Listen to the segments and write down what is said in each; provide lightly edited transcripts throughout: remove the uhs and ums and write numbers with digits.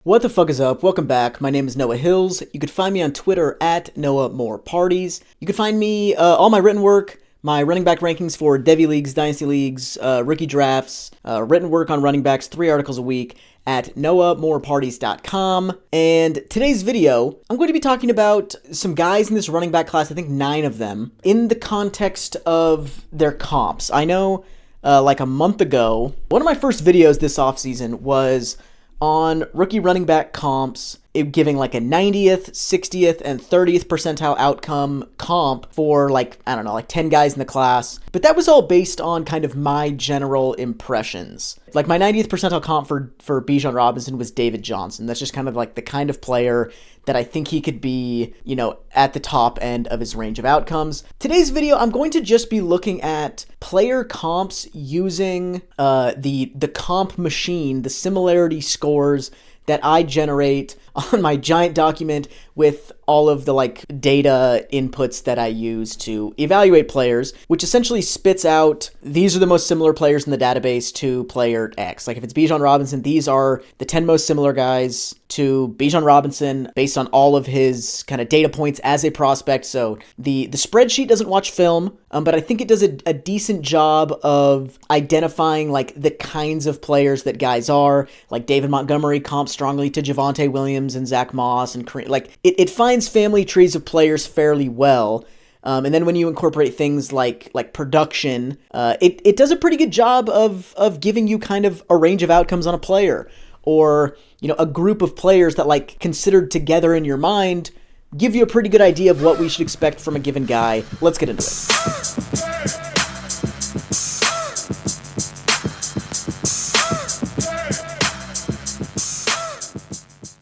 What the fuck is up? Welcome back. My name is Noah Hills. You could find me on Twitter at noahmoreparties. You could find me all my written work, my running back rankings for Devy Leagues, Dynasty Leagues, rookie drafts, written work on running backs, 3 articles a week at noahmoreparties.com. And today's video, I'm going to be talking about some guys in this running back class, I think 9 of them, in the context of their comps. I know like a month ago, one of my first videos this offseason was on rookie running back comps, giving like a 90th, 60th, and 30th percentile outcome comp for like 10 guys in the class. But that was all based on kind of my general impressions. Like my 90th percentile comp for Bijan Robinson was David Johnson. That's just kind of like the kind of player that I think he could be, at the top end of his range of outcomes. Today's video, I'm going to just be looking at player comps using the comp machine, the similarity scores that I generate on my giant document with all of the data inputs that I use to evaluate players, which essentially spits out, these are the most similar players in the database to player X. Like if it's Bijan Robinson, these are the 10 most similar guys to Bijan Robinson based on all of his kind of data points as a prospect. So the spreadsheet doesn't watch film, but I think it does a decent job of identifying the kinds of players that guys are. Like David Montgomery comps strongly to Javonte Williams and Zach Moss and Kareem. It finds family trees of players fairly well. And then when you incorporate things like production, it does a pretty good job of giving you kind of a range of outcomes on a player, or a group of players that considered together in your mind give you a pretty good idea of what we should expect from a given guy. Let's get into it.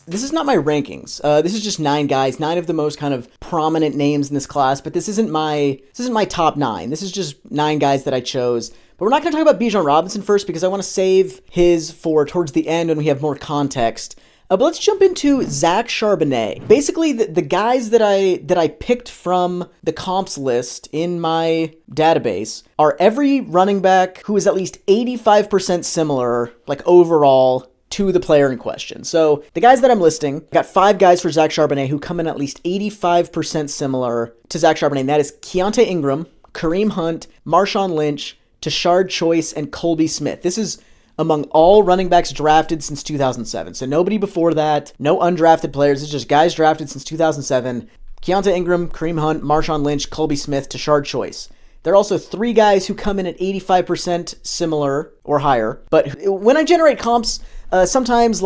This is not my rankings. This is just 9 guys, 9 of the most kind of prominent names in this class, but this isn't my top 9. This is just 9 guys that I chose. But we're not going to talk about Bijan Robinson first because I want to save his for towards the end when we have more context. But let's jump into Zach Charbonnet. Basically, the guys that I picked from the comps list in my database are every running back who is at least 85% similar, overall, to the player in question. So the guys that I'm listing, got 5 guys for Zach Charbonnet who come in at least 85% similar to Zach Charbonnet. And that is Keontae Ingram, Kareem Hunt, Marshawn Lynch, Tashard Choice, and Colby Smith. This is among all running backs drafted since 2007. So nobody before that, no undrafted players. It's just guys drafted since 2007. Keontae Ingram, Kareem Hunt, Marshawn Lynch, Colby Smith, Tashard Choice. There are also 3 guys who come in at 85% similar or higher. But when I generate comps, sometimes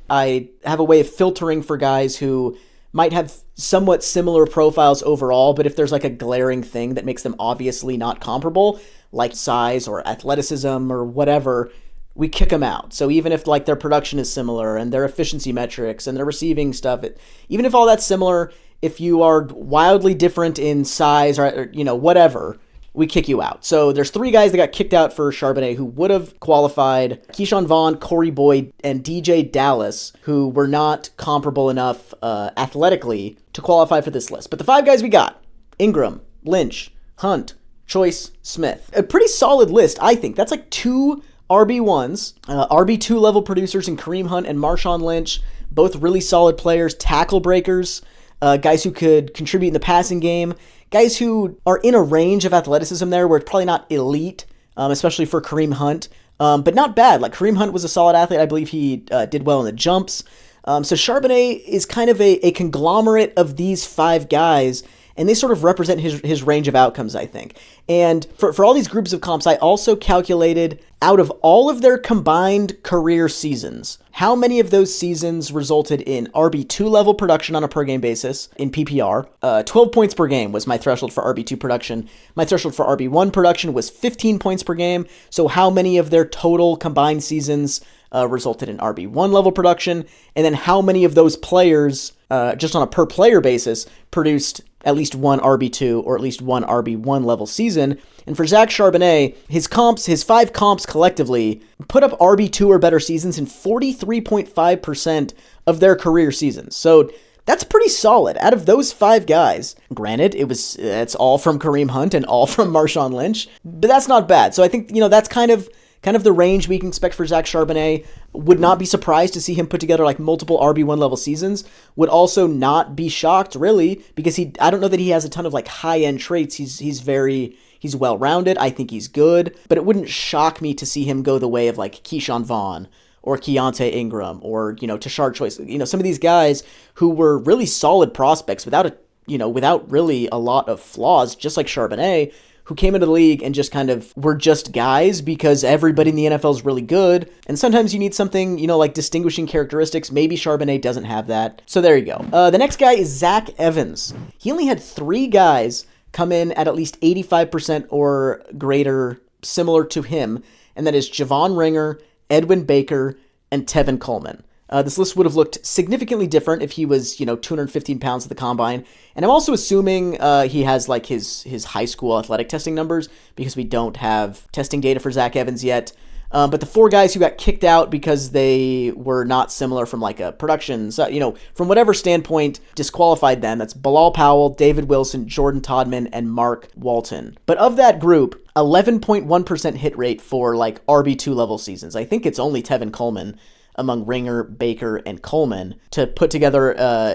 I have a way of filtering for guys who might have somewhat similar profiles overall, but if there's a glaring thing that makes them obviously not comparable, like size or athleticism or whatever, we kick them out. So even if their production is similar and their efficiency metrics and their receiving stuff, even if all that's similar, if you are wildly different in size or whatever, we kick you out. So there's 3 guys that got kicked out for Charbonnet who would have qualified: Keyshawn Vaughn, Corey Boyd, and DJ Dallas, who were not comparable enough athletically to qualify for this list. But the 5 guys we got: Ingram, Lynch, Hunt, Choice, Smith. A pretty solid list, I think. That's 2 RB1s, RB2 level producers in Kareem Hunt and Marshawn Lynch, both really solid players, tackle breakers, guys who could contribute in the passing game, guys who are in a range of athleticism there where it's probably not elite, especially for Kareem Hunt, but not bad. Kareem Hunt was a solid athlete. I believe he did well in the jumps. So Charbonnet is kind of a conglomerate of these 5 guys, and they sort of represent his range of outcomes, I think. And for all these groups of comps, I also calculated out of all of their combined career seasons, how many of those seasons resulted in RB2 level production on a per game basis in PPR. 12 points per game was my threshold for RB2 production. My threshold for RB1 production was 15 points per game. So how many of their total combined seasons resulted in RB1 level production? And then how many of those players, just on a per player basis, produced at least 1 RB2 or at least 1 RB1 level season? And for Zach Charbonnet, his 5 comps collectively put up RB2 or better seasons in 43.5% of their career seasons. So that's pretty solid. Out of those 5 guys, granted, it's all from Kareem Hunt and all from Marshawn Lynch, but that's not bad. So I think, that's kind of kind of the range we can expect for Zach Charbonnet. Would not be surprised to see him put together like multiple RB1 level seasons. Would also not be shocked really, because I don't know that he has a ton of like high-end traits. He's well-rounded. I think he's good, but it wouldn't shock me to see him go the way of like Keyshawn Vaughn or Keontae Ingram or, Tashard Choice. Some of these guys who were really solid prospects without really a lot of flaws, just like Charbonnet, who came into the league and just kind of were just guys because everybody in the NFL is really good. And sometimes you need something, like distinguishing characteristics. Maybe Charbonnet doesn't have that. So there you go. The next guy is Zach Evans. He only had 3 guys come in at least 85% or greater, similar to him. And that is Javon Ringer, Edwin Baker, and Tevin Coleman. This list would have looked significantly different if he was, 215 pounds at the combine. And I'm also assuming he has like his high school athletic testing numbers because we don't have testing data for Zach Evans yet. But the 4 guys who got kicked out because they were not similar from like a production, from whatever standpoint, disqualified them. That's Bilal Powell, David Wilson, Jordan Todman, and Mark Walton. But of that group, 11.1% hit rate for like RB2 level seasons. I think it's only Tevin Coleman among Ringer, Baker, and Coleman to put together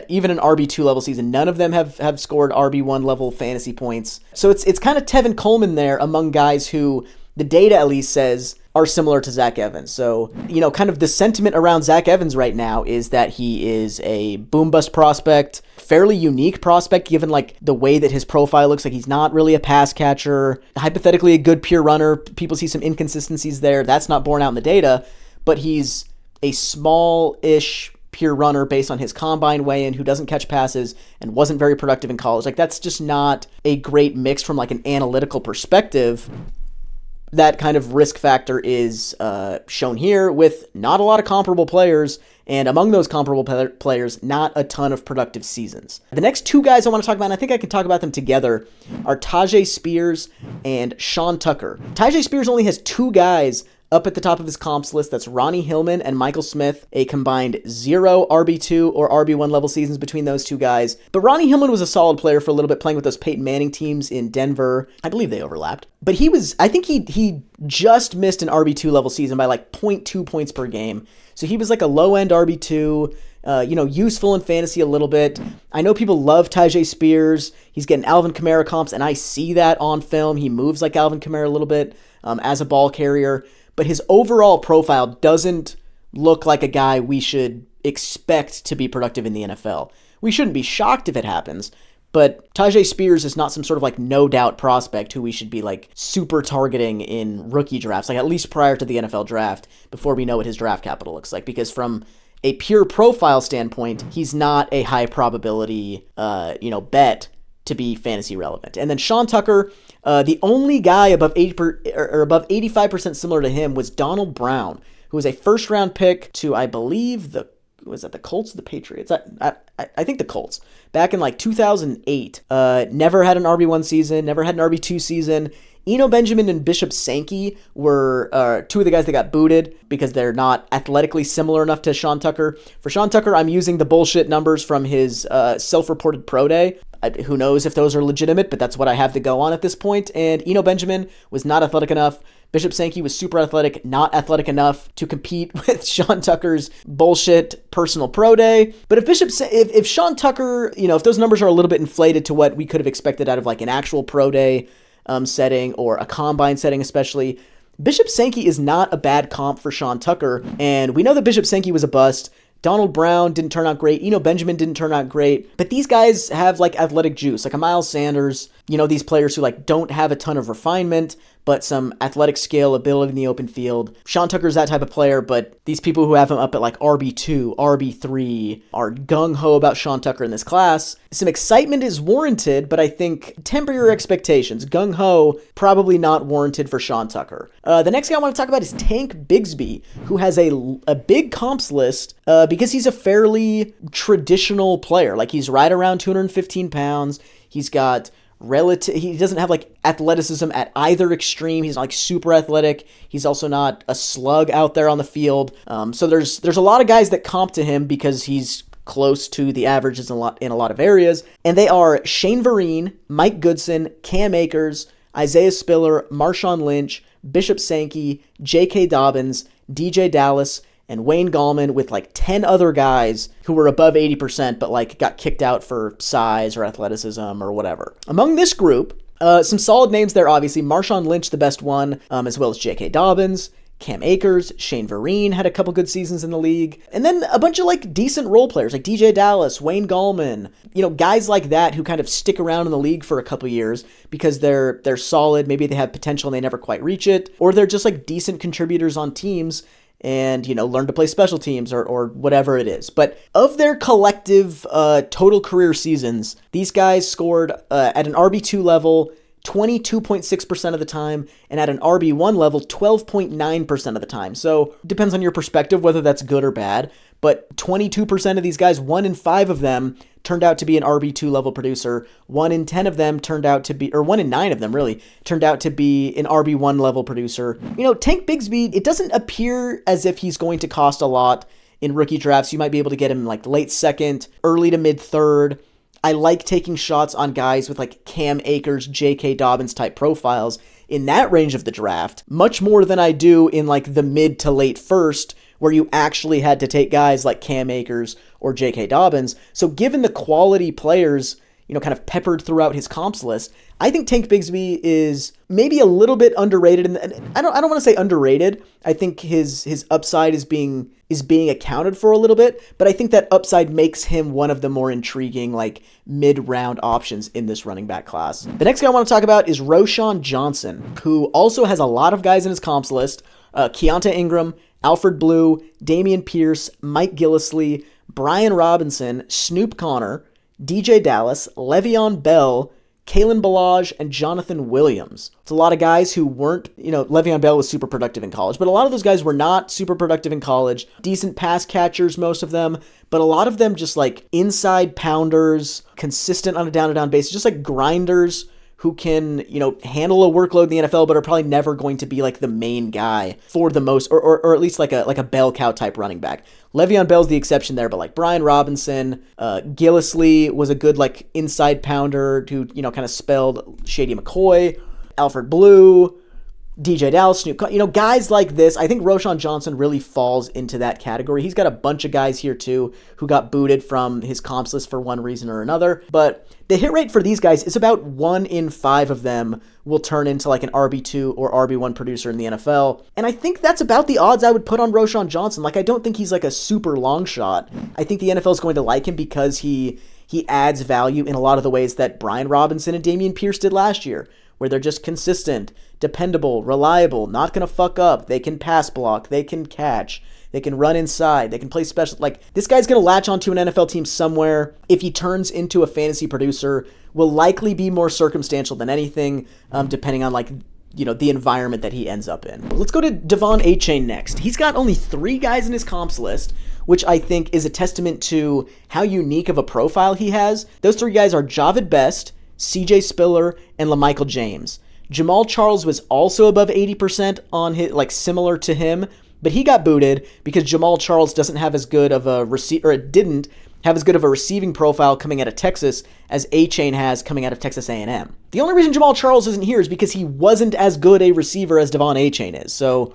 even an RB2 level season. None of them have scored RB1 level fantasy points. So it's kind of Tevin Coleman there among guys who the data at least says are similar to Zach Evans. So, kind of the sentiment around Zach Evans right now is that he is a boom bust prospect, fairly unique prospect given like the way that his profile looks. Like he's not really a pass catcher, hypothetically a good pure runner. People see some inconsistencies there. That's not borne out in the data, but he's a small-ish pure runner based on his combine weigh-in who doesn't catch passes and wasn't very productive in college. Like that's just not a great mix from like an analytical perspective. That kind of risk factor is shown here with not a lot of comparable players, and among those comparable players, not a ton of productive seasons. The next 2 guys I want to talk about, and I think I can talk about them together, are Taijae Spears and Sean Tucker. Taijae Spears only has 2 guys up at the top of his comps list. That's Ronnie Hillman and Michael Smith, a combined 0 RB2 or RB1 level seasons between those 2 guys. But Ronnie Hillman was a solid player for a little bit, playing with those Peyton Manning teams in Denver. I believe they overlapped. But I think he just missed an RB2 level season by like 0.2 points per game. So he was like a low-end RB2, useful in fantasy a little bit. I know people love Taijae Spears. He's getting Alvin Kamara comps, and I see that on film. He moves like Alvin Kamara a little bit as a ball carrier. But his overall profile doesn't look like a guy we should expect to be productive in the NFL. We shouldn't be shocked if it happens, but Taijae Spears is not some sort of like no doubt prospect who we should be like super targeting in rookie drafts, like at least prior to the NFL draft, before we know what his draft capital looks like. Because from a pure profile standpoint, he's not a high probability, bet to be fantasy relevant. And then Sean Tucker, the only guy above 85% similar to him was Donald Brown, who was a first-round pick to, I believe, was that the Colts or the Patriots? I think the Colts. Back in like 2008. Never had an RB1 season, never had an RB2 season. Eno Benjamin and Bishop Sankey were 2 of the guys that got booted because they're not athletically similar enough to Sean Tucker. For Sean Tucker, I'm using the bullshit numbers from his self-reported pro day. Who knows if those are legitimate, but that's what I have to go on at this point. And Eno Benjamin was not athletic enough. Bishop Sankey was super athletic, not athletic enough to compete with Sean Tucker's bullshit personal pro day. But if Sean Tucker, if those numbers are a little bit inflated to what we could have expected out of like an actual pro day setting or a combine setting especially, Bishop Sankey is not a bad comp for Sean Tucker. And we know that Bishop Sankey was a bust. Donald Brown didn't turn out great. Eno Benjamin didn't turn out great. But these guys have like athletic juice, like a Miles Sanders, these players who like don't have a ton of refinement, but some athletic skill, ability in the open field. Sean Tucker's that type of player, but these people who have him up at like RB2, RB3 are gung-ho about Sean Tucker in this class. Some excitement is warranted, but I think temper your expectations. Gung-ho, probably not warranted for Sean Tucker. The next guy I want to talk about is Tank Bixby, who has a big comps list because he's a fairly traditional player. Like he's right around 215 pounds. He's got he doesn't have like athleticism at either extreme. He's not like super athletic. He's also not a slug out there on the field. So there's a lot of guys that comp to him because he's close to the averages in a lot of areas. And they are Shane Vereen, Mike Goodson, Cam Akers, Isaiah Spiller, Marshawn Lynch, Bishop Sankey, J.K. Dobbins, DJ Dallas, and Wayne Gallman, with like 10 other guys who were above 80% but like got kicked out for size or athleticism or whatever. Among this group, some solid names there, obviously. Marshawn Lynch, the best one, as well as J.K. Dobbins, Cam Akers, Shane Vereen had a couple good seasons in the league. And then a bunch of like decent role players like DJ Dallas, Wayne Gallman, guys like that who kind of stick around in the league for a couple years because they're solid. Maybe they have potential and they never quite reach it, or they're just like decent contributors on teams and, learn to play special teams or whatever it is. But of their collective total career seasons, these guys scored at an RB2 level 22.6% of the time, and at an RB1 level, 12.9% of the time. So it depends on your perspective whether that's good or bad, but 22% of these guys, 1 in 5 of them turned out to be an RB2 level producer. 1 in 10 of them turned out to be, or 1 in 9 of them really, turned out to be an RB1 level producer. Tank Bixby, it doesn't appear as if he's going to cost a lot in rookie drafts. You might be able to get him like late second, early to mid third. I like taking shots on guys with like Cam Akers, J.K. Dobbins type profiles in that range of the draft, much more than I do in like the mid to late first, where you actually had to take guys like Cam Akers or J.K. Dobbins. So given the quality players, kind of peppered throughout his comps list, I think Tank Bixby is maybe a little bit underrated. And I don't want to say underrated. I think his upside is being accounted for a little bit, but I think that upside makes him one of the more intriguing, like mid-round options in this running back class. The next guy I want to talk about is Roshan Johnson, who also has a lot of guys in his comps list. Keontae Ingram, Alfred Blue, Damian Pierce, Mike Gillislee, Brian Robinson, Snoop Connor, DJ Dallas, Le'Veon Bell, Kalen Ballage, and Jonathan Williams. It's a lot of guys who weren't, Le'Veon Bell was super productive in college, but a lot of those guys were not super productive in college. Decent pass catchers, most of them, but a lot of them just like inside pounders, consistent on a down-to-down basis, just like grinders who can, handle a workload in the NFL, but are probably never going to be like the main guy for the most, or at least like a bell cow type running back. Le'Veon Bell's the exception there, but like Brian Robinson, Gillislee was a good like inside pounder who, kind of spelled Shady McCoy, Alfred Blue, DJ Dallas, Snoop, guys like this. I think Roshan Johnson really falls into that category. He's got a bunch of guys here too who got booted from his comps list for one reason or another, but the hit rate for these guys is about 1 in 5 of them will turn into like an RB2 or RB1 producer in the NFL. And I think that's about the odds I would put on Roshan Johnson. Like, I don't think he's like a super long shot. I think the NFL is going to like him because he adds value in a lot of the ways that Brian Robinson and Damian Pierce did last year, where they're just consistent, dependable, reliable, not going to fuck up. They can pass block, they can catch, they can run inside, they can play special. Like, this guy's going to latch onto an NFL team somewhere. If he turns into a fantasy producer, will likely be more circumstantial than anything, depending on like, the environment that he ends up in. Let's go to Devon Achane next. He's got only 3 guys in his comps list, which I think is a testament to how unique of a profile he has. Those 3 guys are Javid Best, CJ Spiller, and LaMichael James. Jamal Charles was also above 80% on his, like similar to him, but he got booted because Jamal Charles doesn't have as good of a didn't have as good of a receiving profile coming out of Texas as Achane has coming out of Texas A&M. The only reason Jamal Charles isn't here is because he wasn't as good a receiver as Devon Achane is, so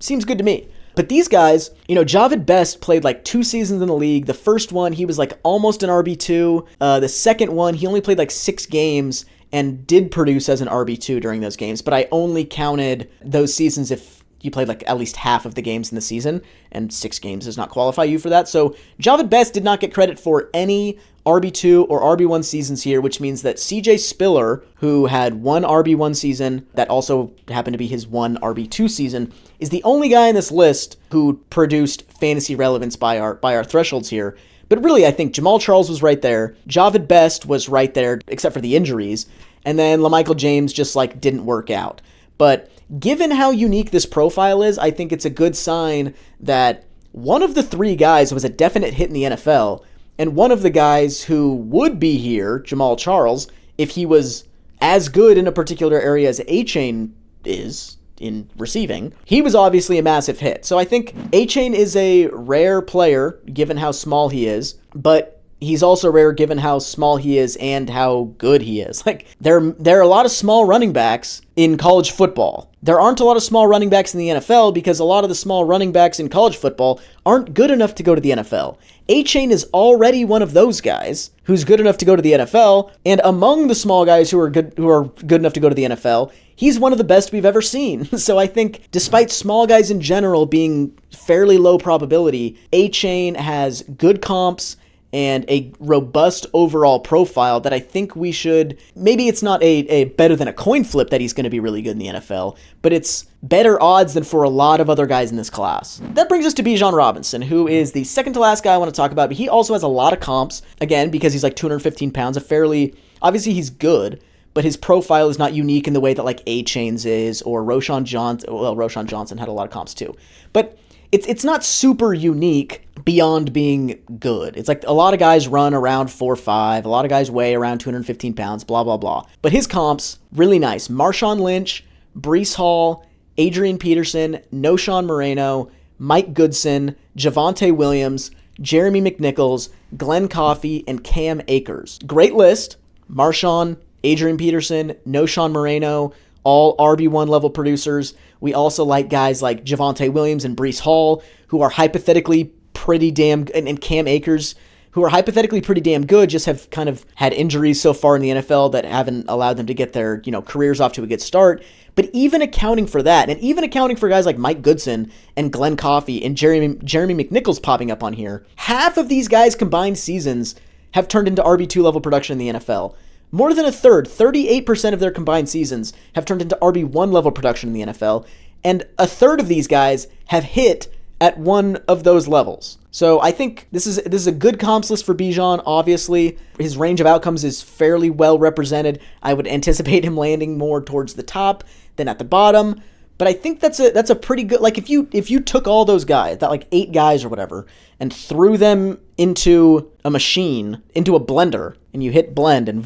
seems good to me. But these guys, Javid Best played like 2 seasons in the league. The first one, he was like almost an RB2. The second one, he only played like 6 games and did produce as an RB2 during those games. But I only counted those seasons if you played like at least half of the games in the season, and 6 games does not qualify you for that. So Javid Best did not get credit for any RB2 or RB1 seasons here, which means that CJ Spiller, who had 1 RB1 season that also happened to be his 1 RB2 season, is the only guy in this list who produced fantasy relevance by our thresholds here. But really, I think Jamal Charles was right there. Javid Best was right there, except for the injuries. And then LaMichael James just like didn't work out. But given how unique this profile is, I think it's a good sign that one of the 3 guys was a definite hit in the NFL, and one of the guys who would be here, Jamal Charles, if he was as good in a particular area as Achane is in receiving, he was obviously a massive hit. So I think Achane is a rare player, given how small he is, but he's also rare given how small he is and how good he is. Like, there are a lot of small running backs in college football. there aren't a lot of small running backs in the NFL because a lot of the small running backs in college football aren't good enough to go to the NFL. A-Chain is already one of those guys who's good enough to go to the NFL, and among the small guys who are good enough to go to the NFL, he's one of the best we've ever seen. So I think despite small guys in general being fairly low probability, A-Chain has good comps and a robust overall profile that I think we should, maybe it's not a better than a coin flip that he's going to be really good in the NFL, but it's better odds than for a lot of other guys in this class. That brings us to Bijan Robinson, who is the second to last guy I want to talk about, but he also has a lot of comps, again, because he's like 215 pounds, obviously he's good, but his profile is not unique in the way that like A-Chain's is, or Roshan Johnson. Well, Roshan Johnson had a lot of comps too, but it's not super unique beyond being good. It's like a lot of guys run around 4'5", a lot of guys weigh around 215 pounds, blah, blah, blah. But his comps, really nice. Marshawn Lynch, Breece Hall, Adrian Peterson, Noshawn Moreno, Mike Goodson, Javonte Williams, Jeremy McNichols, Glenn Coffey, and Cam Akers. Great list. Marshawn, Adrian Peterson, Noshawn Moreno, all RB1 level producers. We also like guys like Javonte Williams and Breece Hall, who are hypothetically pretty damn good, and Cam Akers, who are hypothetically pretty damn good, just have kind of had injuries so far in the NFL that haven't allowed them to get their, careers off to a good start. But even accounting for that, and even accounting for guys like Mike Goodson and Glenn Coffey and Jeremy McNichols popping up on here, half of these guys' combined seasons have turned into RB2 level production in the NFL. More than a third, 38% of their combined seasons have turned into RB1 level production in the NFL, and a third of these guys have hit at one of those levels. So I think this is a good comps list for Bijan. Obviously, his range of outcomes is fairly well represented. I would anticipate him landing more towards the top than at the bottom, but I think that's a pretty good, like if you took all those guys, that like 8 guys or whatever, and threw them into a machine, into a blender, and you hit blend and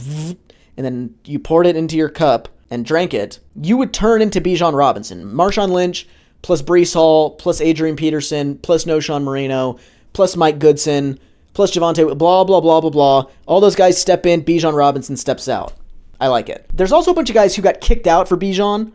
then you poured it into your cup and drank it, you would turn into Bijan Robinson. Marshawn Lynch plus Breece Hall plus Adrian Peterson plus Noshawn Moreno plus Mike Goodson plus Javonte, blah, blah, blah, blah, blah. All those guys step in, Bijan Robinson steps out. I like it. There's also a bunch of guys who got kicked out for Bijan,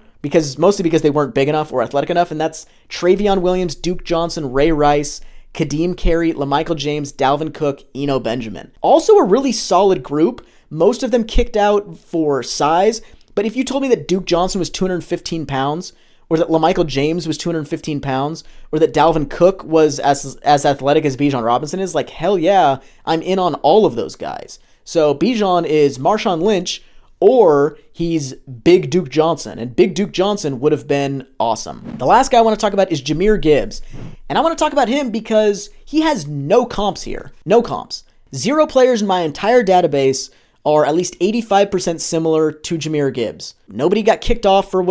mostly because they weren't big enough or athletic enough, and that's Travion Williams, Duke Johnson, Ray Rice, Kadeem Carey, LaMichael James, Dalvin Cook, Eno Benjamin. Also a really solid group. Most of them kicked out for size, but if you told me that Duke Johnson was 215 pounds, or that LaMichael James was 215 pounds, or that Dalvin Cook was as athletic as Bijan Robinson is, like, hell yeah, I'm in on all of those guys. So Bijan is Marshawn Lynch, or he's Big Duke Johnson, and Big Duke Johnson would have been awesome. The last guy I want to talk about is Jamir Gibbs, and I want to talk about him because he has no comps here. No comps. 0 players in my entire database are at least 85% similar to Jamir Gibbs. Nobody got kicked off for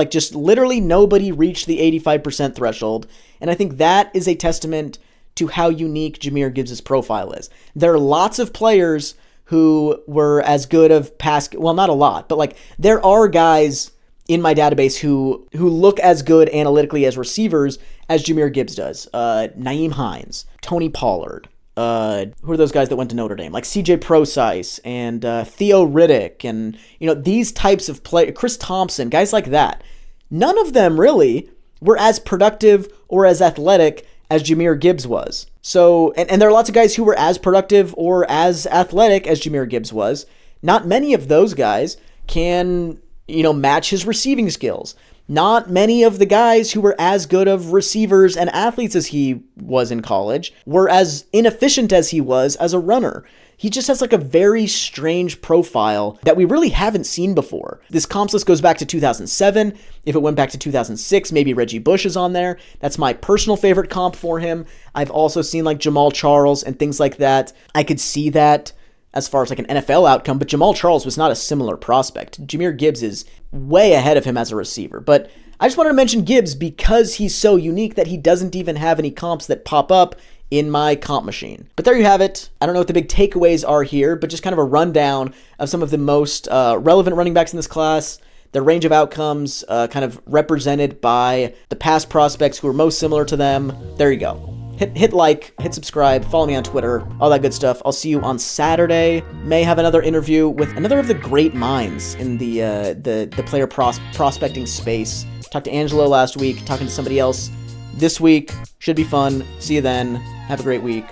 just literally nobody reached the 85% threshold, and I think that is a testament to how unique Jamir Gibbs' profile is. There are lots of players who were as good of well, not a lot, but like there are guys in my database who look as good analytically as receivers as Jamir Gibbs does. Nyheim Hines, Tony Pollard, who are those guys that went to Notre Dame? Like CJ Prosise and Theo Riddick and, these types of Chris Thompson, guys like that. None of them really were as productive or as athletic as Jamir Gibbs was. So, and there are lots of guys who were as productive or as athletic as Jamir Gibbs was. Not many of those guys can, match his receiving skills. Not many of the guys who were as good of receivers and athletes as he was in college were as inefficient as he was as a runner. He just has like a very strange profile that we really haven't seen before. This comps list goes back to 2007. If it went back to 2006, maybe Reggie Bush is on there. That's my personal favorite comp for him. I've also seen like Jamal Charles and things like that. I could see that as far as like an NFL outcome, but Jamal Charles was not a similar prospect. Jamir Gibbs is way ahead of him as a receiver, but I just wanted to mention Gibbs because he's so unique that he doesn't even have any comps that pop up in my comp machine. But there you have it. I don't know what the big takeaways are here, but just kind of a rundown of some of the most relevant running backs in this class, their range of outcomes kind of represented by the past prospects who are most similar to them. There you go. hit like, hit subscribe, follow me on Twitter, all that good stuff. I'll see you on Saturday. May have another interview with another of the great minds in the player prospecting space. Talked to Angelo last week, talking to somebody else this week. Should be fun. See you then. Have a great week.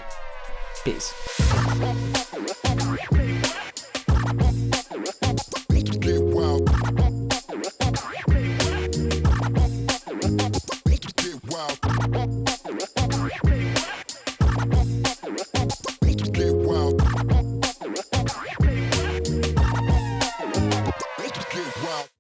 Peace.